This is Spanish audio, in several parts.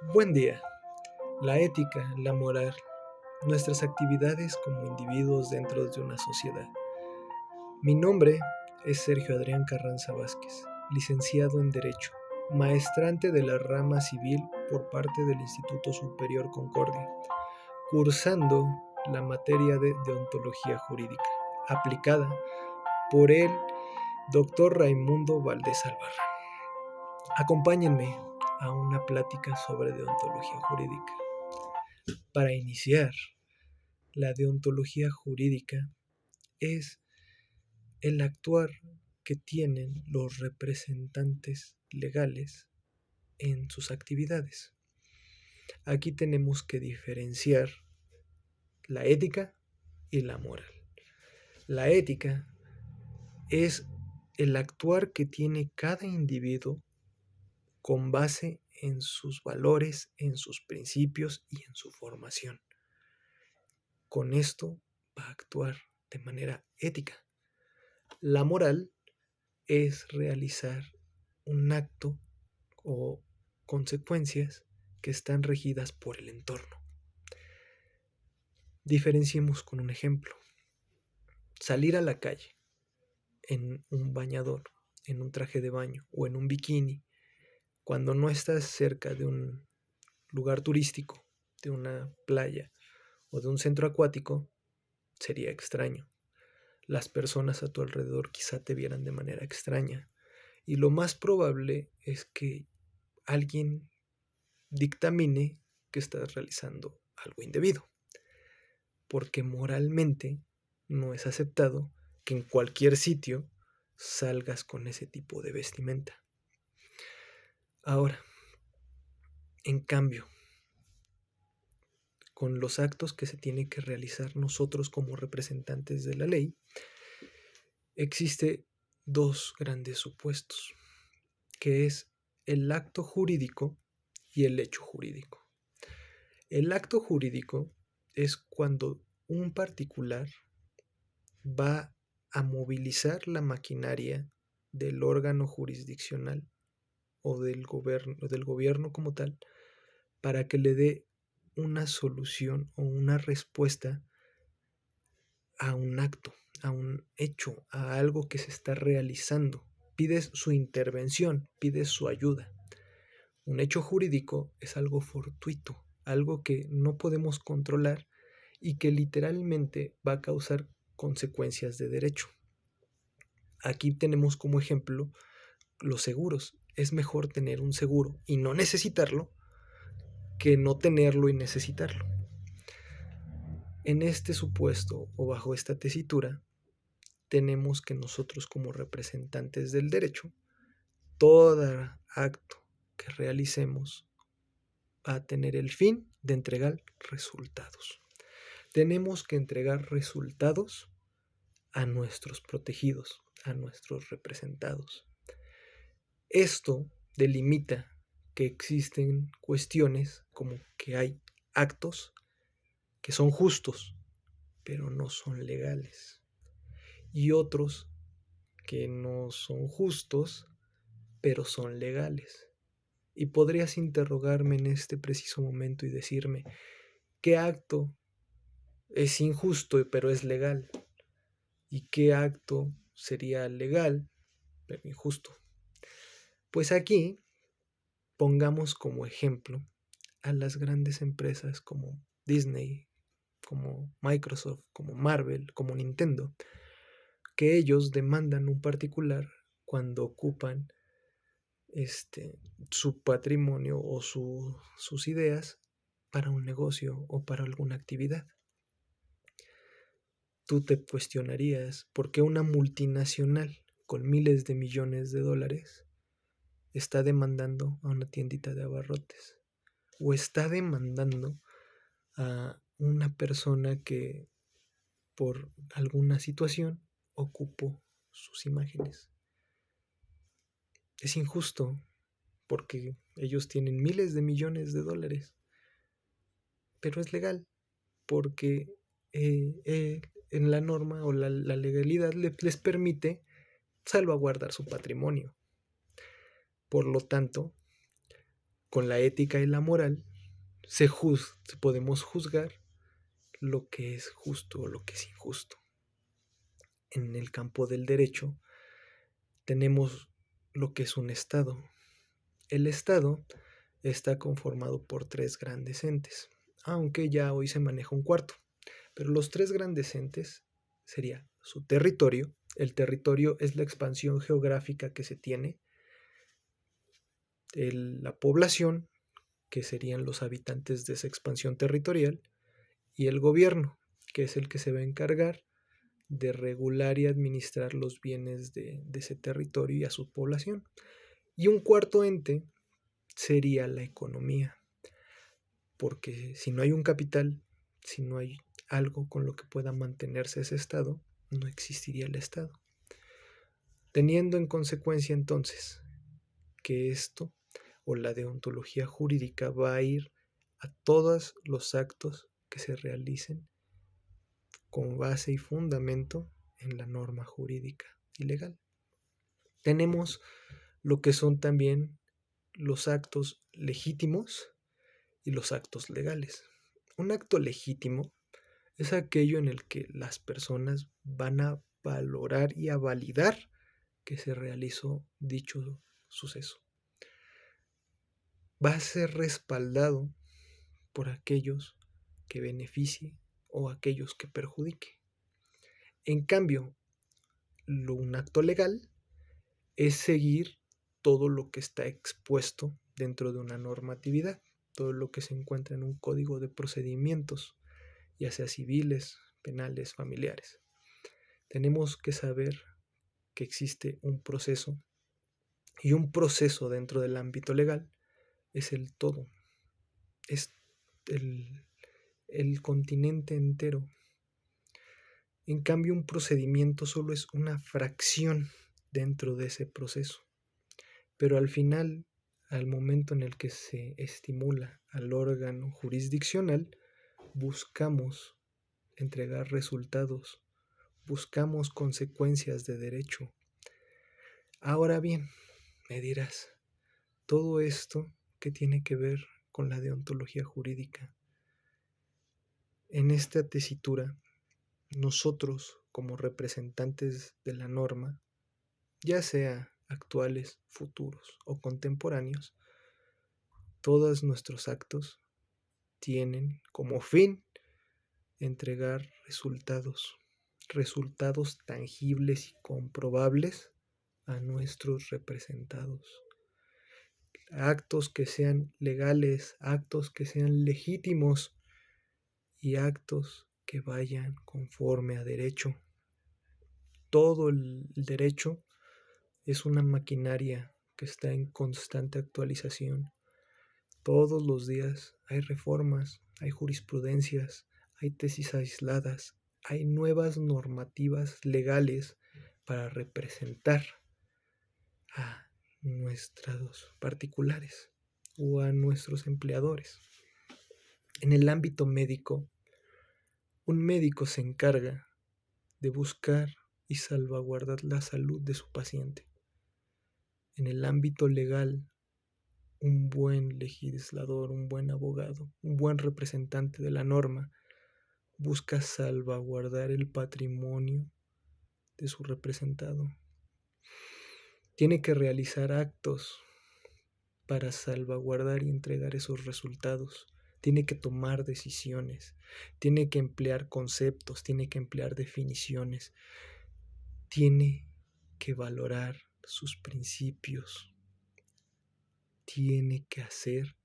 Buen día. La ética, la moral, nuestras actividades como individuos dentro de una sociedad. Mi nombre es Sergio Adrián Carranza Vázquez, licenciado en Derecho, maestrante de la rama civil por parte del Instituto Superior Concordia, cursando la materia de deontología jurídica, aplicada por el Dr. Raimundo Valdés Albarrán. Acompáñenme a una plática sobre deontología jurídica. Para iniciar, la deontología jurídica es el actuar que tienen los representantes legales en sus actividades. Aquí tenemos que diferenciar la ética y la moral. La ética es el actuar que tiene cada individuo con base en sus valores, en sus principios y en su formación. Con esto va a actuar de manera ética. La moral es realizar un acto o consecuencias que están regidas por el entorno. Diferenciemos con un ejemplo. Salir a la calle en un bañador, en un traje de baño o en un bikini, cuando no estás cerca de un lugar turístico, de una playa o de un centro acuático, sería extraño. Las personas a tu alrededor quizá te vieran de manera extraña. Y lo más probable es que alguien dictamine que estás realizando algo indebido, porque moralmente no es aceptado que en cualquier sitio salgas con ese tipo de vestimenta. Ahora, en cambio, con los actos que se tiene que realizar nosotros como representantes de la ley, existe dos grandes supuestos, que es el acto jurídico y el hecho jurídico. El acto jurídico es cuando un particular va a movilizar la maquinaria del órgano jurisdiccional o del gobierno como tal para que le dé una solución o una respuesta a un acto, a un hecho, a algo que se está realizando. Pides su intervención, pides su ayuda. Un hecho jurídico es algo fortuito, algo que no podemos controlar y que literalmente va a causar consecuencias de derecho. Aquí tenemos como ejemplo los seguros. Es mejor tener un seguro y no necesitarlo que no tenerlo y necesitarlo. En este supuesto o bajo esta tesitura, tenemos que nosotros como representantes del derecho, todo acto que realicemos va a tener el fin de entregar resultados. Tenemos que entregar resultados a nuestros protegidos, a nuestros representados. Esto delimita que existen cuestiones como que hay actos que son justos, pero no son legales, y otros que no son justos, pero son legales. Y podrías interrogarme en este preciso momento y decirme, ¿qué acto es injusto pero es legal? ¿Y qué acto sería legal pero injusto? Pues aquí pongamos como ejemplo a las grandes empresas como Disney, como Microsoft, como Marvel, como Nintendo, que ellos demandan un particular cuando ocupan su patrimonio o sus ideas para un negocio o para alguna actividad. Tú te cuestionarías por qué una multinacional con miles de millones de dólares está demandando a una tiendita de abarrotes o está demandando a una persona que por alguna situación ocupó sus imágenes. Es injusto porque ellos tienen miles de millones de dólares, pero es legal porque en la norma o la legalidad les permite salvaguardar su patrimonio. Por lo tanto, con la ética y la moral, podemos juzgar lo que es justo o lo que es injusto. En el campo del derecho tenemos lo que es un Estado. El Estado está conformado por tres grandes entes, aunque ya hoy se maneja un cuarto. Pero los tres grandes entes sería su territorio. El territorio es la expansión geográfica que se tiene, la población, que serían los habitantes de esa expansión territorial, y el gobierno, que es el que se va a encargar de regular y administrar los bienes de ese territorio y a su población. Y un cuarto ente sería la economía, porque si no hay un capital, si no hay algo con lo que pueda mantenerse ese Estado, no existiría el Estado. Teniendo en consecuencia entonces que esto o la deontología jurídica va a ir a todos los actos que se realicen con base y fundamento en la norma jurídica y legal. Tenemos lo que son también los actos legítimos y los actos legales. Un acto legítimo es aquello en el que las personas van a valorar y a validar que se realizó dicho suceso. Va a ser respaldado por aquellos que beneficie o aquellos que perjudique. En cambio, un acto legal es seguir todo lo que está expuesto dentro de una normatividad, todo lo que se encuentra en un código de procedimientos, ya sea civiles, penales, familiares. Tenemos que saber que existe un proceso, y un proceso dentro del ámbito legal es el todo, es el continente entero. En cambio, un procedimiento solo es una fracción dentro de ese proceso. Pero al final, al momento en el que se estimula al órgano jurisdiccional, buscamos entregar resultados, buscamos consecuencias de derecho. Ahora bien, me dirás, todo esto, ¿qué tiene que ver con la deontología jurídica? En esta tesitura, nosotros, como representantes de la norma, ya sea actuales, futuros o contemporáneos, todos nuestros actos tienen como fin entregar resultados tangibles y comprobables a nuestros representados. Actos que sean legales, actos que sean legítimos y actos que vayan conforme a derecho. Todo el derecho es una maquinaria que está en constante actualización. Todos los días hay reformas, hay jurisprudencias, hay tesis aisladas, hay nuevas normativas legales para representar a nuestros particulares o a nuestros empleadores. En el ámbito médico, un médico se encarga de buscar y salvaguardar la salud de su paciente. En el ámbito legal, un buen legislador, un buen abogado, un buen representante de la norma busca salvaguardar el patrimonio de su representado. Tiene que realizar actos para salvaguardar y entregar esos resultados. Tiene que tomar decisiones, tiene que emplear conceptos, tiene que emplear definiciones, tiene que valorar sus principios, tiene que hacer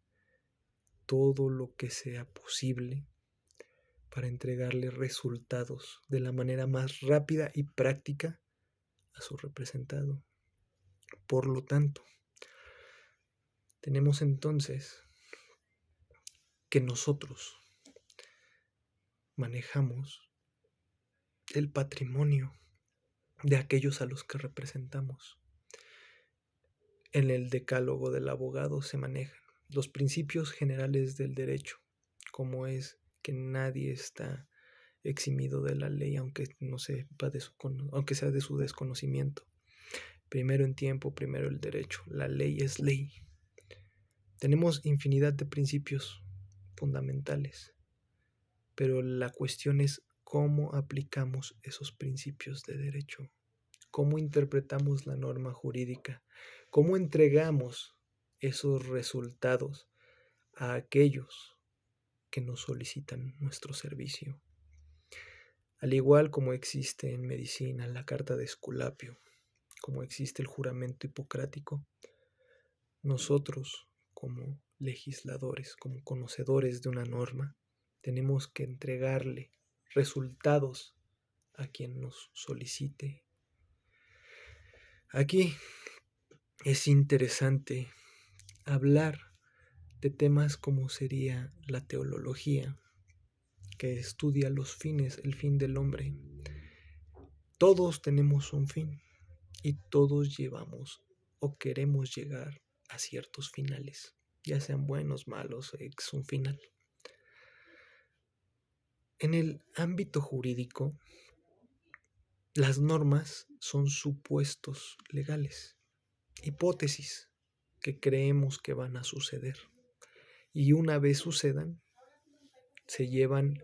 todo lo que sea posible para entregarle resultados de la manera más rápida y práctica a su representado. Por lo tanto, tenemos entonces que nosotros manejamos el patrimonio de aquellos a los que representamos. En el decálogo del abogado se manejan los principios generales del derecho, como es que nadie está eximido de la ley aunque sea de su desconocimiento. Primero en tiempo, primero el derecho. La ley es ley. Tenemos infinidad de principios fundamentales, pero la cuestión es cómo aplicamos esos principios de derecho, cómo interpretamos la norma jurídica, cómo entregamos esos resultados a aquellos que nos solicitan nuestro servicio. Al igual como existe en medicina la carta de Esculapio, como existe el juramento hipocrático, nosotros como legisladores, como conocedores de una norma, tenemos que entregarle resultados a quien nos solicite. Aquí es interesante hablar de temas como sería la teología, que estudia los fines, el fin del hombre. Todos tenemos un fin y todos llevamos o queremos llegar a ciertos finales, ya sean buenos, malos, es un final. En el ámbito jurídico, las normas son supuestos legales, hipótesis que creemos que van a suceder. Y una vez sucedan, se llevan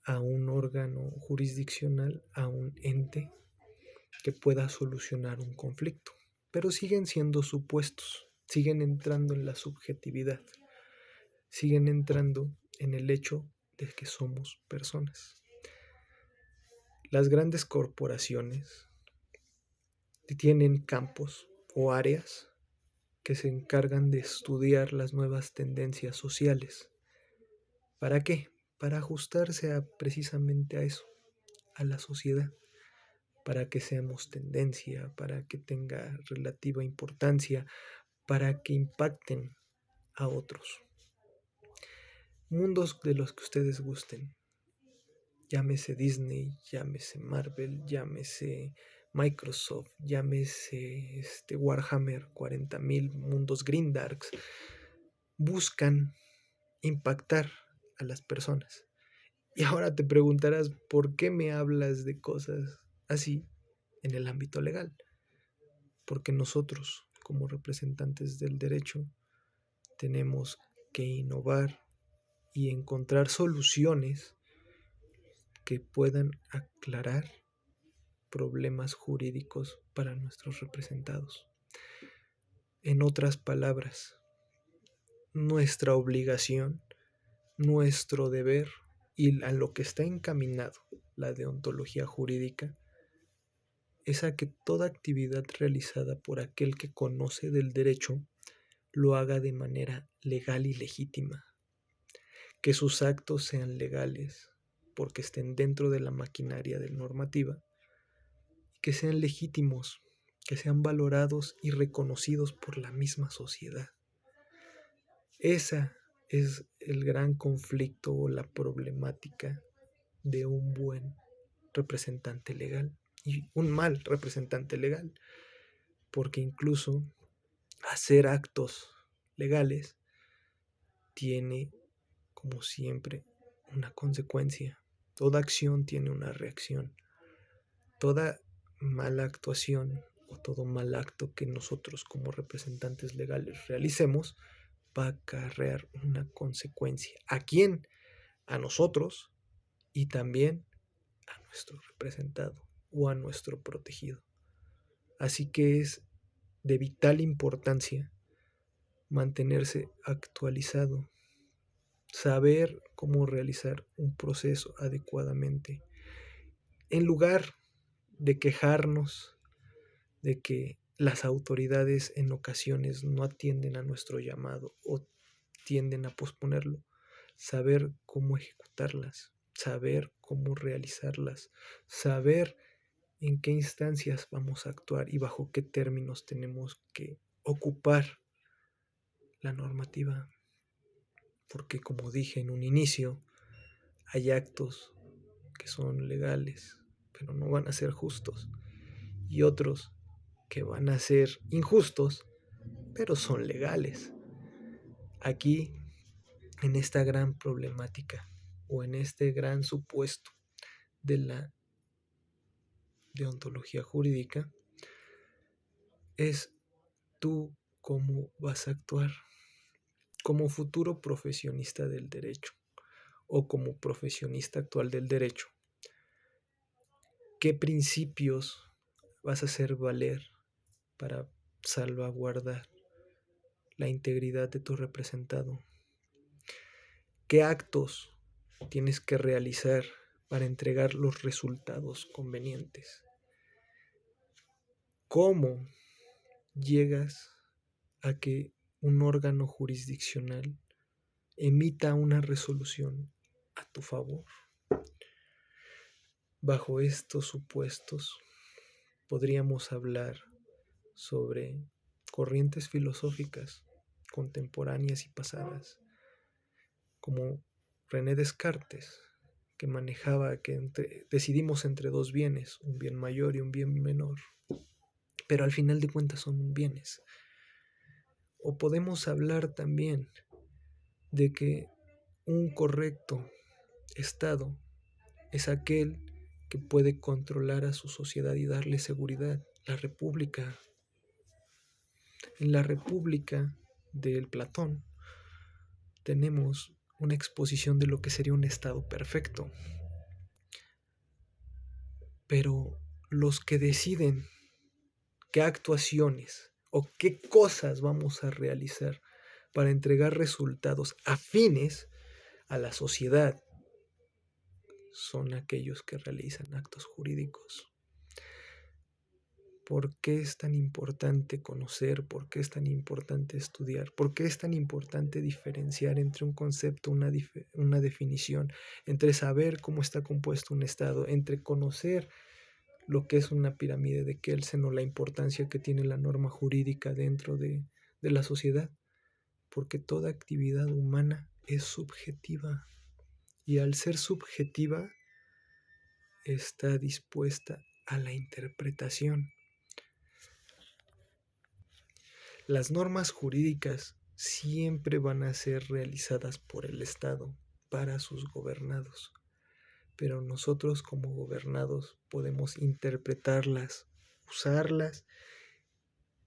a un órgano jurisdiccional, a un ente que pueda solucionar un conflicto. Pero siguen siendo supuestos, siguen entrando en la subjetividad, siguen entrando en el hecho de que somos personas. Las grandes corporaciones tienen campos o áreas que se encargan de estudiar las nuevas tendencias sociales. ¿Para qué? Para ajustarse precisamente a eso, a la sociedad, para que seamos tendencia, para que tenga relativa importancia, para que impacten a otros. Mundos de los que ustedes gusten, llámese Disney, llámese Marvel, llámese Microsoft, llámese Warhammer 40,000, mundos Grindarks, buscan impactar a las personas. Y ahora te preguntarás, ¿por qué me hablas de cosas así en el ámbito legal? Porque nosotros, como representantes del derecho, tenemos que innovar y encontrar soluciones que puedan aclarar problemas jurídicos para nuestros representados. En otras palabras, nuestra obligación, nuestro deber y a lo que está encaminado la deontología jurídica es a que toda actividad realizada por aquel que conoce del derecho lo haga de manera legal y legítima, que sus actos sean legales porque estén dentro de la maquinaria de normativa, que sean legítimos, que sean valorados y reconocidos por la misma sociedad. Esa es el gran conflicto o la problemática de un buen representante legal y un mal representante legal, porque incluso hacer actos legales tiene, como siempre, una consecuencia. Toda acción tiene una reacción. Toda mala actuación o todo mal acto que nosotros como representantes legales realicemos va a acarrear una consecuencia. ¿A quién? A nosotros y también a nuestro representado o a nuestro protegido. Así que es de vital importancia mantenerse actualizado, saber cómo realizar un proceso adecuadamente, en lugar de quejarnos de que las autoridades en ocasiones no atienden a nuestro llamado o tienden a posponerlo, saber cómo ejecutarlas, saber cómo realizarlas, saber en qué instancias vamos a actuar y bajo qué términos tenemos que ocupar la normativa. Porque como dije en un inicio, hay actos que son legales, pero no van a ser justos, y otros que van a ser injustos, pero son legales. Aquí, en esta gran problemática o en este gran supuesto de la deontología jurídica, es tú cómo vas a actuar, como futuro profesionista del derecho o como profesionista actual del derecho, ¿qué principios vas a hacer valer para salvaguardar la integridad de tu representado? ¿Qué actos tienes que realizar para entregar los resultados convenientes? ¿Cómo llegas a que un órgano jurisdiccional emita una resolución a tu favor? Bajo estos supuestos, podríamos hablar sobre corrientes filosóficas contemporáneas y pasadas, como René Descartes, que manejaba que decidimos entre dos bienes, un bien mayor y un bien menor, pero al final de cuentas son bienes. O podemos hablar también de que un correcto Estado es aquel que puede controlar a su sociedad y darle seguridad. La República. En la República del Platón tenemos una exposición de lo que sería un Estado perfecto. Pero los que deciden qué actuaciones o qué cosas vamos a realizar para entregar resultados afines a la sociedad son aquellos que realizan actos jurídicos. ¿Por qué es tan importante conocer? ¿Por qué es tan importante estudiar? ¿Por qué es tan importante diferenciar entre un concepto, una definición, entre saber cómo está compuesto un Estado, entre conocer lo que es una pirámide de Kelsen o la importancia que tiene la norma jurídica dentro de la sociedad? Porque toda actividad humana es subjetiva y al ser subjetiva está dispuesta a la interpretación. Las normas jurídicas siempre van a ser realizadas por el Estado para sus gobernados, pero nosotros como gobernados podemos interpretarlas, usarlas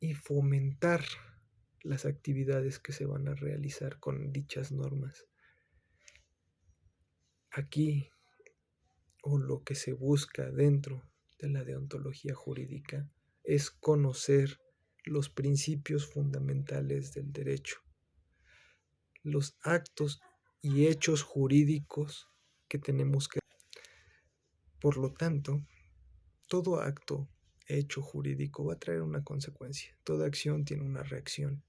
y fomentar las actividades que se van a realizar con dichas normas. Aquí, o lo que se busca dentro de la deontología jurídica, es conocer los principios fundamentales del derecho, los actos y hechos jurídicos que tenemos que. Por lo tanto, todo acto, hecho jurídico va a traer una consecuencia. Toda acción tiene una reacción.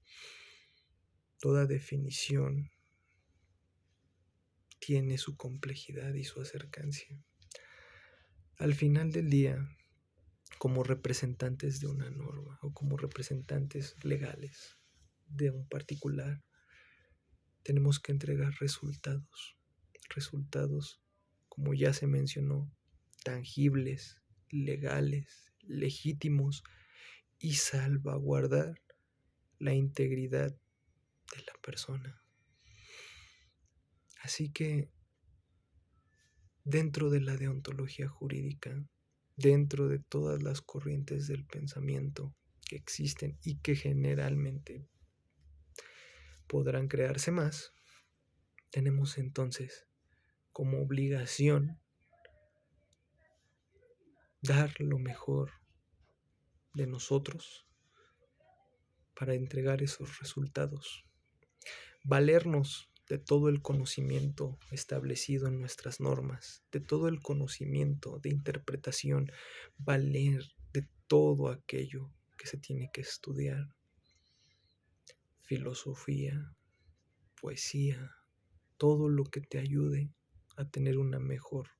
Toda definición tiene su complejidad y su acercancia. Al final del día, como representantes de una norma o como representantes legales de un particular, tenemos que entregar resultados, como ya se mencionó, tangibles, legales, legítimos y salvaguardar la integridad de la persona. Así que dentro de la deontología jurídica, dentro de todas las corrientes del pensamiento que existen y que generalmente podrán crearse más, tenemos entonces como obligación dar lo mejor de nosotros para entregar esos resultados, valernos de todo el conocimiento establecido en nuestras normas, de todo el conocimiento de interpretación, valer de todo aquello que se tiene que estudiar, filosofía, poesía, todo lo que te ayude a tener una mejor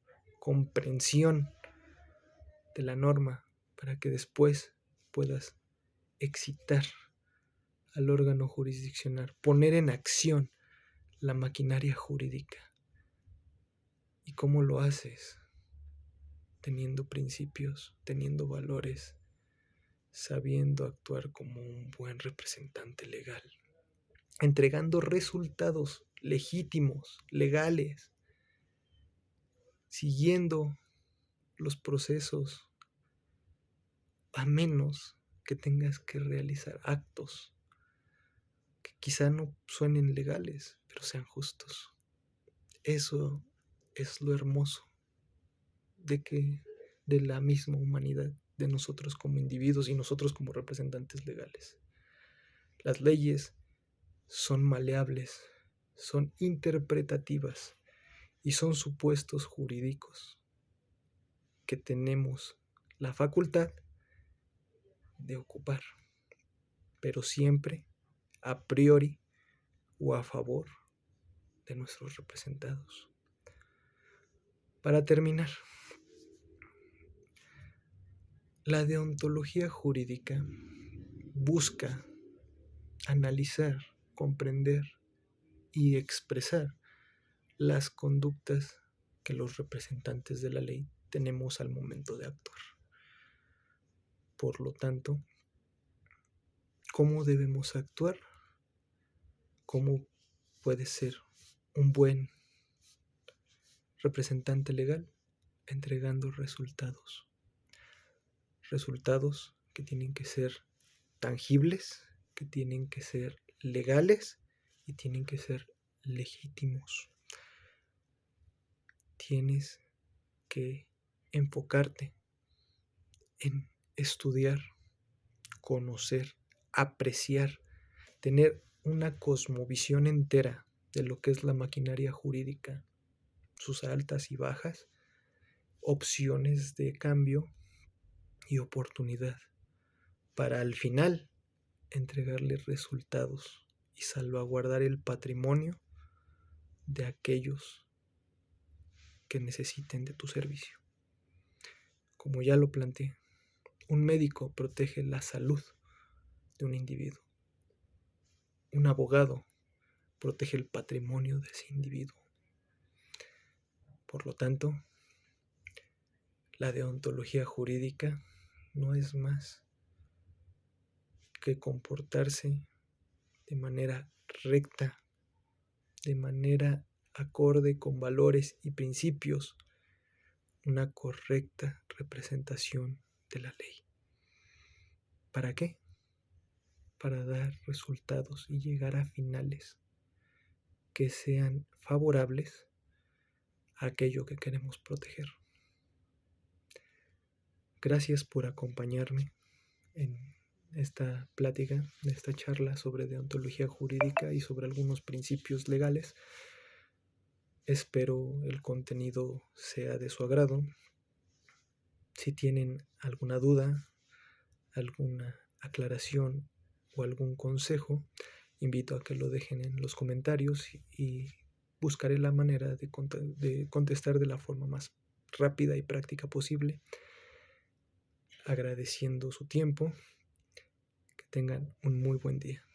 comprensión de la norma para que después puedas excitar al órgano jurisdiccional, poner en acción la maquinaria jurídica. ¿Y cómo lo haces? Teniendo principios, teniendo valores, sabiendo actuar como un buen representante legal, entregando resultados legítimos, legales, siguiendo los procesos, a menos que tengas que realizar actos que quizá no suenen legales, pero sean justos. Eso es lo hermoso de la misma humanidad, de nosotros como individuos y nosotros como representantes legales. Las leyes son maleables, son interpretativas y son supuestos jurídicos que tenemos la facultad de ocupar, pero siempre a priori o a favor de nuestros representados. Para terminar, la deontología jurídica busca analizar, comprender y expresar las conductas que los representantes de la ley tenemos al momento de actuar. Por lo tanto, ¿cómo debemos actuar? ¿Cómo puede ser un buen representante legal? Entregando resultados. Resultados que tienen que ser tangibles, que tienen que ser legales y tienen que ser legítimos. Tienes que enfocarte en estudiar, conocer, apreciar, tener una cosmovisión entera de lo que es la maquinaria jurídica, sus altas y bajas, opciones de cambio y oportunidad, para al final entregarle resultados y salvaguardar el patrimonio de aquellos que necesiten de tu servicio. Como ya lo planteé, un médico protege la salud de un individuo. Un abogado protege el patrimonio de ese individuo. Por lo tanto, la deontología jurídica no es más que comportarse de manera recta, de manera acorde con valores y principios, una correcta representación de la ley. ¿Para qué? Para dar resultados y llegar a finales que sean favorables a aquello que queremos proteger. Gracias por acompañarme en esta plática, en esta charla sobre deontología jurídica y sobre algunos principios legales. Espero el contenido sea de su agrado. Si tienen alguna duda, alguna aclaración o algún consejo, invito a que lo dejen en los comentarios y buscaré la manera de contestar de la forma más rápida y práctica posible, agradeciendo su tiempo. Que tengan un muy buen día.